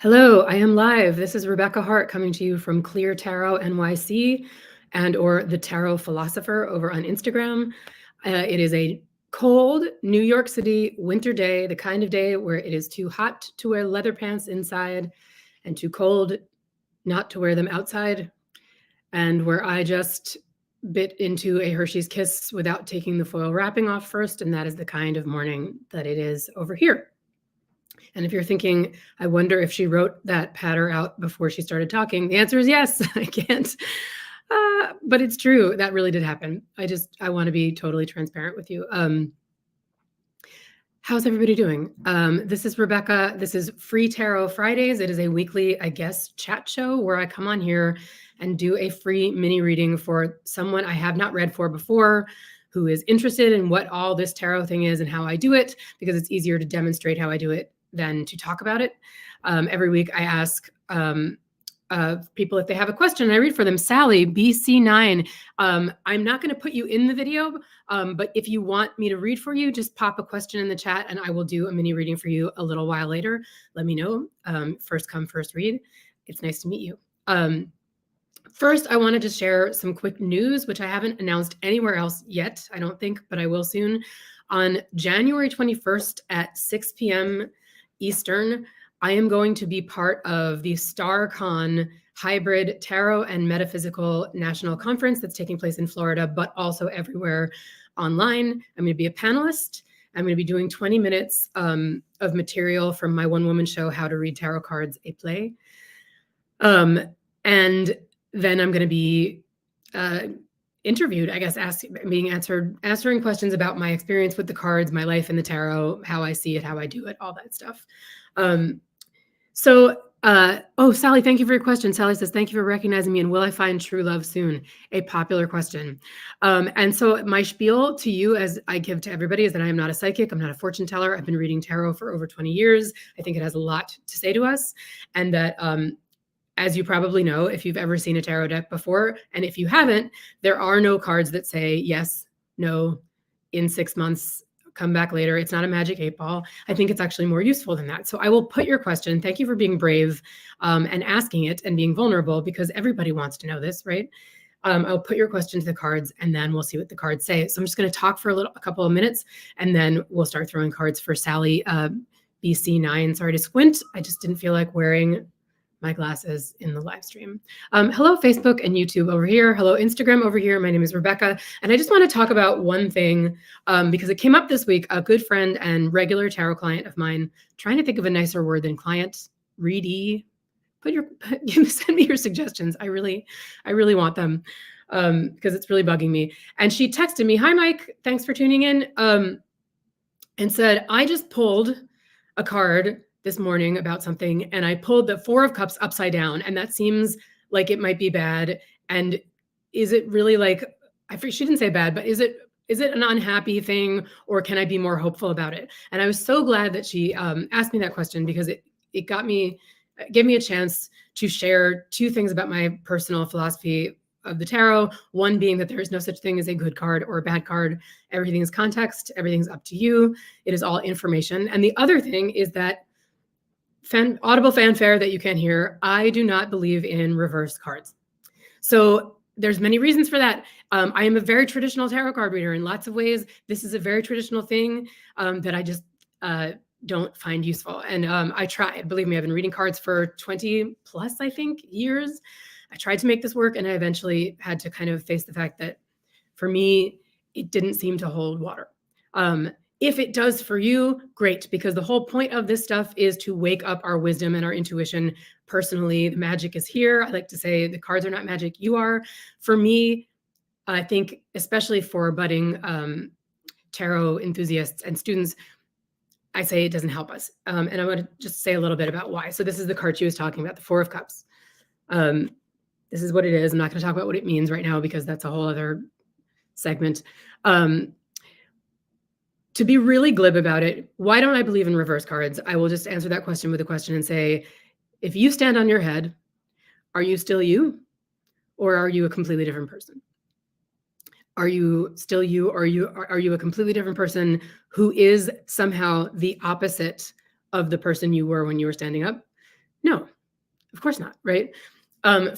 Hello, I am live. This is Rebecca Hart coming to you from Clear Tarot NYC and or the Tarot Philosopher over on Instagram. It is a cold New York City winter day, the kind of day where it is too hot to wear leather pants inside and too cold not to wear them outside, and where I just bit into a Hershey's Kiss without taking the foil wrapping off first, and that is the kind of morning that it is over here. And if you're thinking, I wonder if she wrote that patter out before she started talking, the answer is yes. I can't. But it's true. That really did happen. I want to be totally transparent with you. How's everybody doing? This is Rebecca. This is Free Tarot Fridays. It is a weekly, I guess, chat show where I come on here and do a free mini reading for someone I have not read for before, who is interested in what all this tarot thing is and how I do it, because it's easier to demonstrate how I do it than to talk about it. Every week I ask people if they have a question, and I read for them. Sally, BC9, I'm not going to put you in the video, but if you want me to read for you, just pop a question in the chat and I will do a mini reading for you a little while later. Let me know. First come, first read. It's nice to meet you. First, I wanted to share some quick news, which I haven't announced anywhere else yet, I don't think, but I will soon. On January 21st at 6 p.m. Eastern, I am going to be part of the StarCon Hybrid Tarot and Metaphysical National Conference that's taking place in Florida, but also everywhere online. I'm going to be a panelist. I'm going to be doing 20 minutes of material from my one-woman show, How to Read Tarot Cards, a play. And then I'm going to be interviewed, I guess, answering questions about my experience with the cards, my life in the tarot, how I see it, how I do it, all that stuff. Sally, thank you for your question. Sally says, thank you for recognizing me, and will I find true love soon? A popular question. And so my spiel to you, as I give to everybody, is that I am not a psychic. I'm not a fortune teller. I've been reading tarot for over 20 years. I think it has a lot to say to us. And that, as you probably know, if you've ever seen a tarot deck before, and if you haven't, there are no cards that say yes, no, in 6 months, come back later. It's not a magic 8-ball. I think it's actually more useful than that. So I will put your question. Thank you for being brave and asking it and being vulnerable, because everybody wants to know this, right? I'll put your question to the cards and then we'll see what the cards say. So I'm just going to talk for a couple of minutes and then we'll start throwing cards for Sally, BC9. Sorry to squint. I just didn't feel like wearing my glasses in the live stream. Hello, Facebook and YouTube over here. Hello, Instagram over here. My name is Rebecca. And I just want to talk about one thing because it came up this week. A good friend and regular tarot client of mine, trying to think of a nicer word than client, readee. Send me your suggestions. I really want them because it's really bugging me. And she texted me, hi, Mike, thanks for tuning in. And said, I just pulled a card this morning about something, and I pulled the 4 of Cups upside down, and that seems like it might be bad. And is it really like, she didn't say bad, but is it an unhappy thing, or can I be more hopeful about it? And I was so glad that she asked me that question, because it gave me a chance to share 2 things about my personal philosophy of the tarot. One being that there is no such thing as a good card or a bad card. Everything is context. Everything's up to you. It is all information. And the other thing is that audible fanfare that you can hear, I do not believe in reverse cards. So there's many reasons for that. I am a very traditional tarot card reader in lots of ways. This is a very traditional thing that I just don't find useful. And I tried, believe me, I've been reading cards for 20 plus, I think, years. I tried to make this work, and I eventually had to kind of face the fact that for me, it didn't seem to hold water. If it does for you, great, because the whole point of this stuff is to wake up our wisdom and our intuition. Personally, the magic is here. I like to say the cards are not magic, you are. For me, I think, especially for budding tarot enthusiasts and students, I say it doesn't help us. And I want to just say a little bit about why. So this is the card she was talking about, the 4 of Cups. This is what it is. I'm not going to talk about what it means right now, because that's a whole other segment. To be really glib about it, why don't I believe in reverse cards? I will just answer that question with a question and say, if you stand on your head, are you still you? Or are you a completely different person? Are you still you, or are you a completely different person who is somehow the opposite of the person you were when you were standing up? No, of course not, right?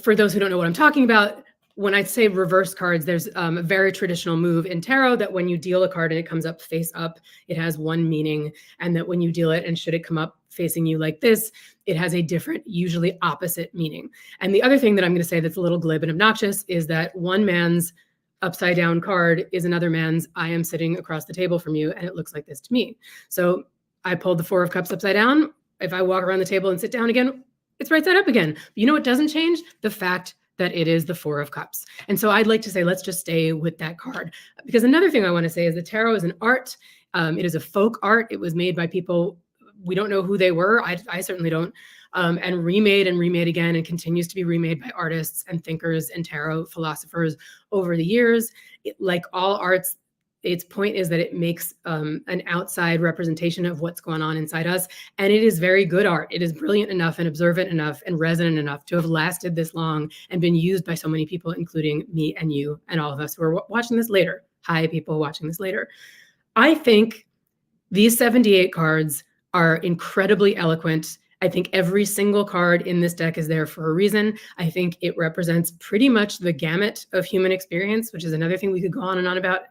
For those who don't know what I'm talking about, when I say reverse cards, there's a very traditional move in tarot that when you deal a card and it comes up face up, it has one meaning, and that when you deal it and should it come up facing you like this, it has a different, usually opposite meaning. And the other thing that I'm going to say that's a little glib and obnoxious is that one man's upside down card is another man's I am sitting across the table from you and it looks like this to me. So I pulled the Four of Cups upside down. If I walk around the table and sit down again, it's right side up again. But you know what doesn't change? The fact that it is the Four of Cups. And so I'd like to say, let's just stay with that card. Because another thing I want to say is the tarot is an art. It is a folk art. It was made by people, we don't know who they were. I certainly don't. And remade again, and continues to be remade by artists and thinkers and tarot philosophers over the years. Like all arts, its point is that it makes an outside representation of what's going on inside us. And it is very good art. It is brilliant enough and observant enough and resonant enough to have lasted this long and been used by so many people, including me and you and all of us who are watching this later. Hi, people watching this later. I think these 78 cards are incredibly eloquent. I think every single card in this deck is there for a reason. I think it represents pretty much the gamut of human experience, which is another thing we could go on and on about.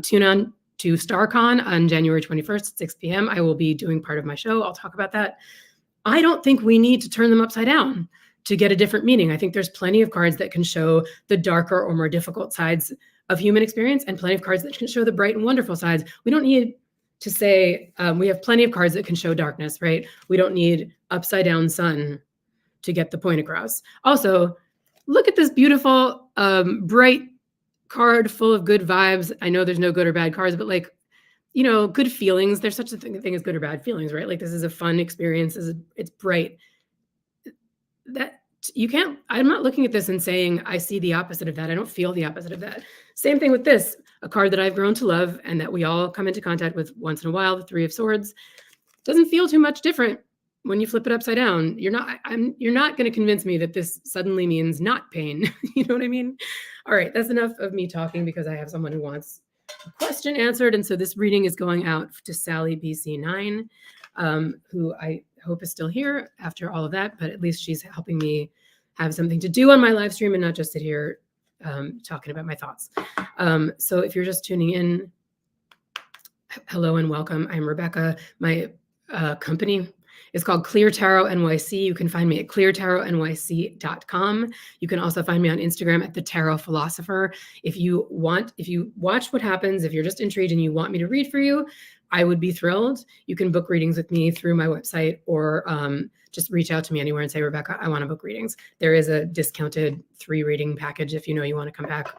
Tune on to StarCon on January 21st at 6 p.m. I will be doing part of my show. I'll talk about that. I don't think we need to turn them upside down to get a different meaning. I think there's plenty of cards that can show the darker or more difficult sides of human experience and plenty of cards that can show the bright and wonderful sides. We don't need to say, we have plenty of cards that can show darkness, right? We don't need upside down sun to get the point across. Also, look at this beautiful, bright card full of good vibes. I know there's no good or bad cards, but like, you know, good feelings. There's such a thing as good or bad feelings, right? Like this is a fun experience. It's bright. That you can't, I'm not looking at this and saying, I see the opposite of that. I don't feel the opposite of that. Same thing with this, a card that I've grown to love and that we all come into contact with once in a while, the Three of Swords. Doesn't feel too much different when you flip it upside down. You're not going to convince me that this suddenly means not pain. You know what I mean? All right, that's enough of me talking because I have someone who wants a question answered. And so this reading is going out to Sally BC9, who I hope is still here after all of that, but at least she's helping me have something to do on my live stream and not just sit here talking about my thoughts. So if you're just tuning in, hello and welcome. I'm Rebecca. My company is called Clear Tarot NYC. You can find me at cleartarotnyc.com. You can also find me on Instagram at The Tarot Philosopher. If you watch what happens, if you're just intrigued and you want me to read for you, I would be thrilled. You can book readings with me through my website or just reach out to me anywhere and say, Rebecca, I want to book readings. There is a discounted 3 reading package if you know you want to come back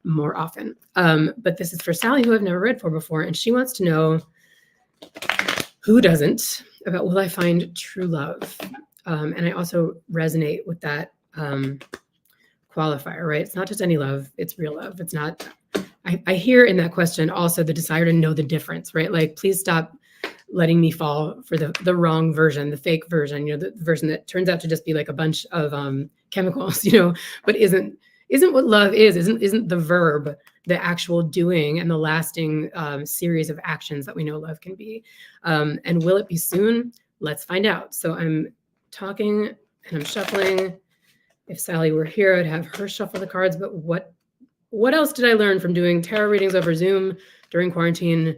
more often. But this is for Sally, who I've never read for before, and she wants to know, who doesn't, about will I find true love? And I also resonate with that qualifier, right? It's not just any love, it's real love. It's not, I hear in that question also the desire to know the difference, right? Like, please stop letting me fall for the wrong version, the fake version, you know, the version that turns out to just be like a bunch of chemicals, you know, but isn't what love is, isn't the verb, the actual doing and the lasting series of actions that we know love can be. And will it be soon? Let's find out. So I'm talking and I'm shuffling. If Sally were here, I'd have her shuffle the cards, but what else did I learn from doing tarot readings over Zoom during quarantine,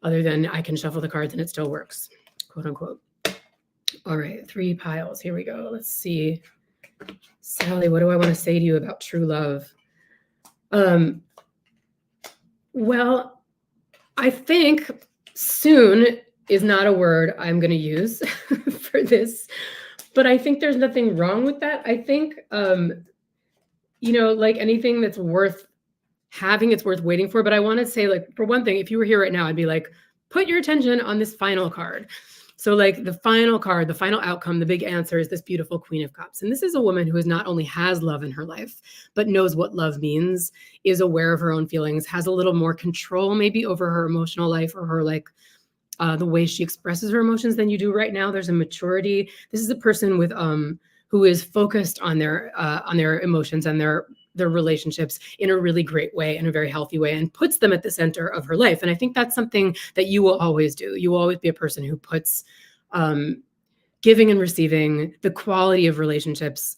other than I can shuffle the cards and it still works, quote unquote. All right, 3 piles, here we go. Let's see. Sally, what do I want to say to you about true love? Well, I think soon is not a word I'm going to use for this, but I think there's nothing wrong with that. I think, you know, like anything that's worth having, it's worth waiting for. But I want to say, like, for one thing, if you were here right now, I'd be like, put your attention on this final card. So like the final card, the final outcome, the big answer is this beautiful Queen of Cups. And this is a woman who is not only has love in her life, but knows what love means, is aware of her own feelings, has a little more control maybe over her emotional life or her like the way she expresses her emotions than you do right now. There's a maturity. This is a person with who is focused on their emotions and their relationships in a really great way, in a very healthy way, and puts them at the center of her life. And I think that's something that you will always do. You will always be a person who puts giving and receiving, the quality of relationships,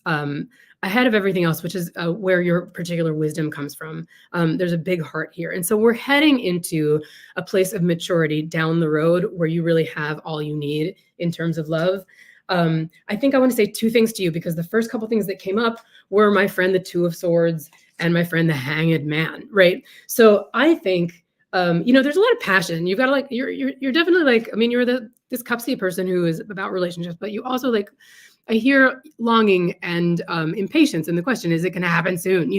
ahead of everything else, which is where your particular wisdom comes from. There's a big heart here. And so we're heading into a place of maturity down the road where you really have all you need in terms of love. I think I want to say two things to you, because the first couple things that came up were my friend, the Two of Swords, and my friend, the Hanged Man, right? So I think, there's a lot of passion. You've got to you're definitely you're this cupsy person who is about relationships, but you also I hear longing and impatience in the question, is it going to happen soon?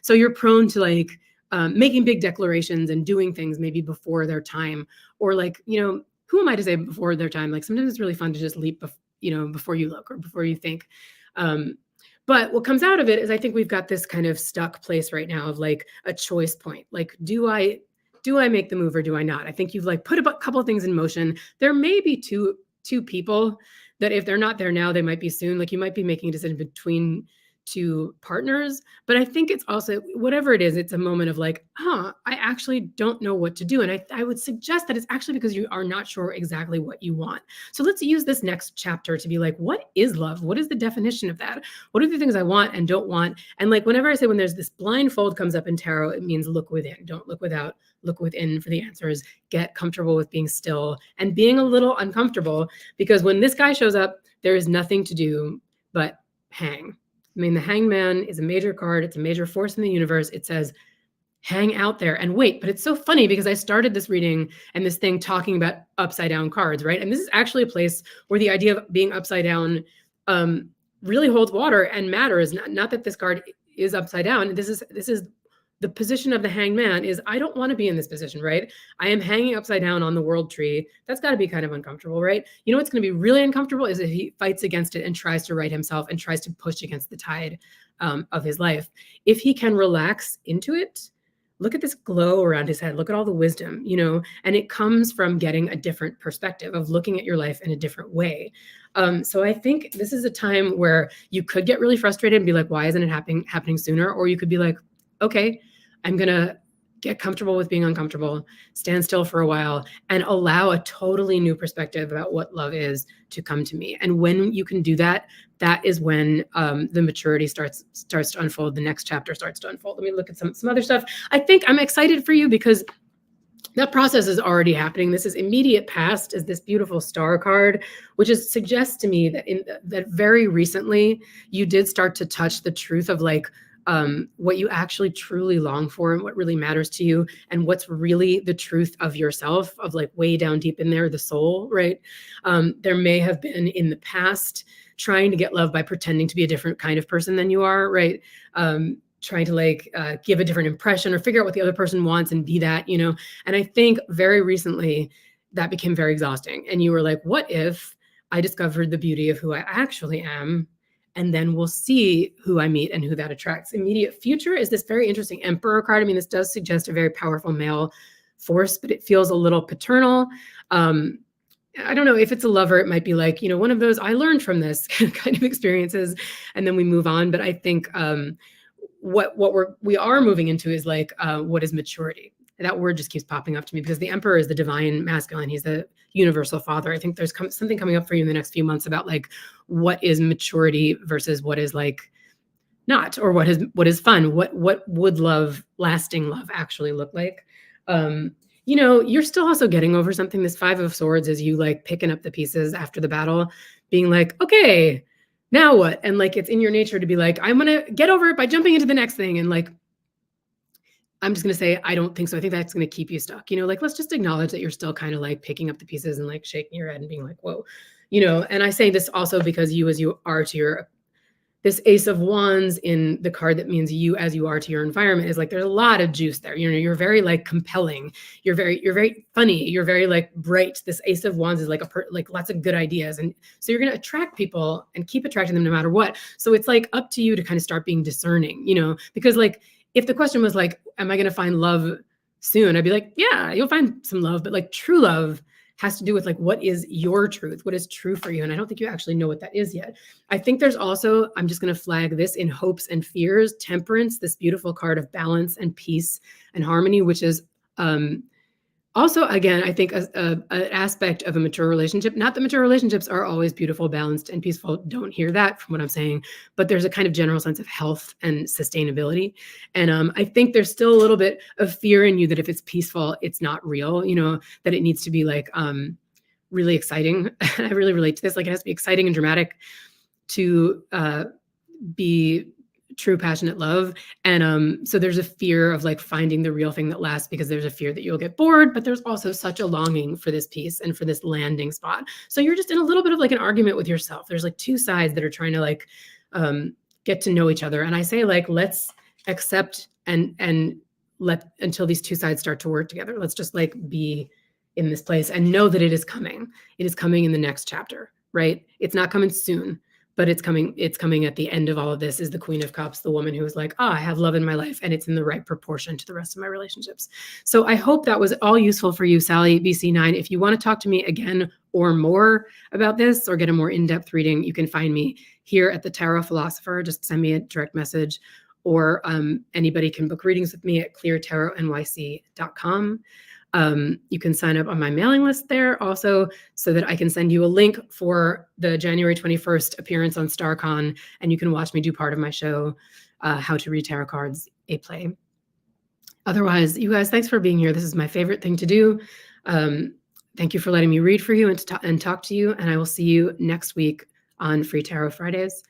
So you're prone to making big declarations and doing things maybe before their time, or who am I to say before their time? Sometimes it's really fun to just leap, before you look or before you think. But what comes out of it is I think we've got this kind of stuck place right now of a choice point. Do I make the move or do I not? I think you've put a couple of things in motion. There may be two people that if they're not there now, they might be soon. You might be making a decision between two partners, but I think it's also, whatever it is, it's a moment of I actually don't know what to do. And I would suggest that it's actually because you are not sure exactly what you want. So let's use this next chapter to be what is love? What is the definition of that? What are the things I want and don't want? And whenever I say when there's this blindfold comes up in tarot, it means look within, don't look without, look within for the answers. Get comfortable with being still and being a little uncomfortable, because when this guy shows up, there is nothing to do but hang. The Hangman is a major card. It's a major force in the universe. It says, hang out there and wait. But it's so funny because I started this reading and this thing talking about upside down cards, right? And this is actually a place where the idea of being upside down really holds water and matters. Not that this card is upside down. This is the position of the Hangman is, I don't want to be in this position, right? I am hanging upside down on the world tree. That's got to be kind of uncomfortable, right? What's going to be really uncomfortable is if he fights against it and tries to right himself and tries to push against the tide of his life. If he can relax into it, look at this glow around his head. Look at all the wisdom, and it comes from getting a different perspective of looking at your life in a different way. So I think this is a time where you could get really frustrated and be why isn't it happening sooner? Or you could be okay, I'm going to get comfortable with being uncomfortable, stand still for a while, and allow a totally new perspective about what love is to come to me. And when you can do that, that is when the maturity starts to unfold. The next chapter starts to unfold. Let me look at some other stuff. I think I'm excited for you because that process is already happening. This is immediate past, is this beautiful star card, which suggests to me that very recently you did start to touch the truth of what you actually truly long for and what really matters to you, and what's really the truth of yourself, of way down deep in there, the soul, right? There may have been in the past trying to get love by pretending to be a different kind of person than you are, right? Trying to give a different impression or figure out what the other person wants and be that, and I think very recently that became very exhausting. And you were what if I discovered the beauty of who I actually am? And then we'll see who I meet and who that attracts. Immediate future is this very interesting Emperor card. This does suggest a very powerful male force, but it feels a little paternal. I don't know if it's a lover, it might be one of those, I learned from this kind of experiences, and then we move on. But I think what we are moving into is what is maturity? And that word just keeps popping up to me because the Emperor is the divine masculine. He's the universal father. I think there's something coming up for you in the next few months about what is maturity versus what is not, or what is fun. What would lasting love actually look like? You're still also getting over something. This Five of Swords is you picking up the pieces after the battle, being okay, now what? And it's in your nature to be I'm going to get over it by jumping into the next thing. And I'm just going to say, I don't think so. I think that's going to keep you stuck. Let's just acknowledge that you're still kind of picking up the pieces and shaking your head and being whoa, and I say this also because you, as you are to this Ace of Wands in the card that means you as you are to your environment, is there's a lot of juice there. You're very compelling. You're very funny. You're very bright. This Ace of Wands is lots of good ideas. And so you're going to attract people and keep attracting them no matter what. So it's up to you to kind of start being discerning, because if the question was am I going to find love soon? I'd be yeah, you'll find some love, but true love has to do with what is your truth? What is true for you? And I don't think you actually know what that is yet. I think there's also, I'm just going to flag this in hopes and fears, Temperance, this beautiful card of balance and peace and harmony, which is Also, again, I think an aspect of a mature relationship, not that mature relationships are always beautiful, balanced, and peaceful. Don't hear that from what I'm saying, but there's a kind of general sense of health and sustainability. And I think there's still a little bit of fear in you that if it's peaceful, it's not real, that it needs to be like really exciting. I really relate to this. Like it has to be exciting and dramatic to be true passionate love. And so there's a fear of like finding the real thing that lasts because there's a fear that you'll get bored, but there's also such a longing for this piece and for this landing spot. So you're just in a little bit of like an argument with yourself. There's like two sides that are trying to like get to know each other. And I say like, let's accept and let until these two sides start to work together. Let's just like be in this place and know that it is coming. It is coming in the next chapter, right? It's not coming soon, but it's coming at the end of all of this. Is the Queen of Cups, the woman who is like, I have love in my life and it's in the right proportion to the rest of my relationships. So I hope that was all useful for you, Sally BC9. If you want to talk to me again or more about this or get a more in-depth reading, you can find me here at the Tarot Philosopher. Just send me a direct message, or anybody can book readings with me at cleartarotnyc.com. You can sign up on my mailing list there also so that I can send you a link for the January 21st appearance on StarCon, and you can watch me do part of my show, How to Read Tarot Cards, a play. Otherwise, you guys, thanks for being here. This is my favorite thing to do. Thank you for letting me read for you and talk to you, and I will see you next week on Free Tarot Fridays.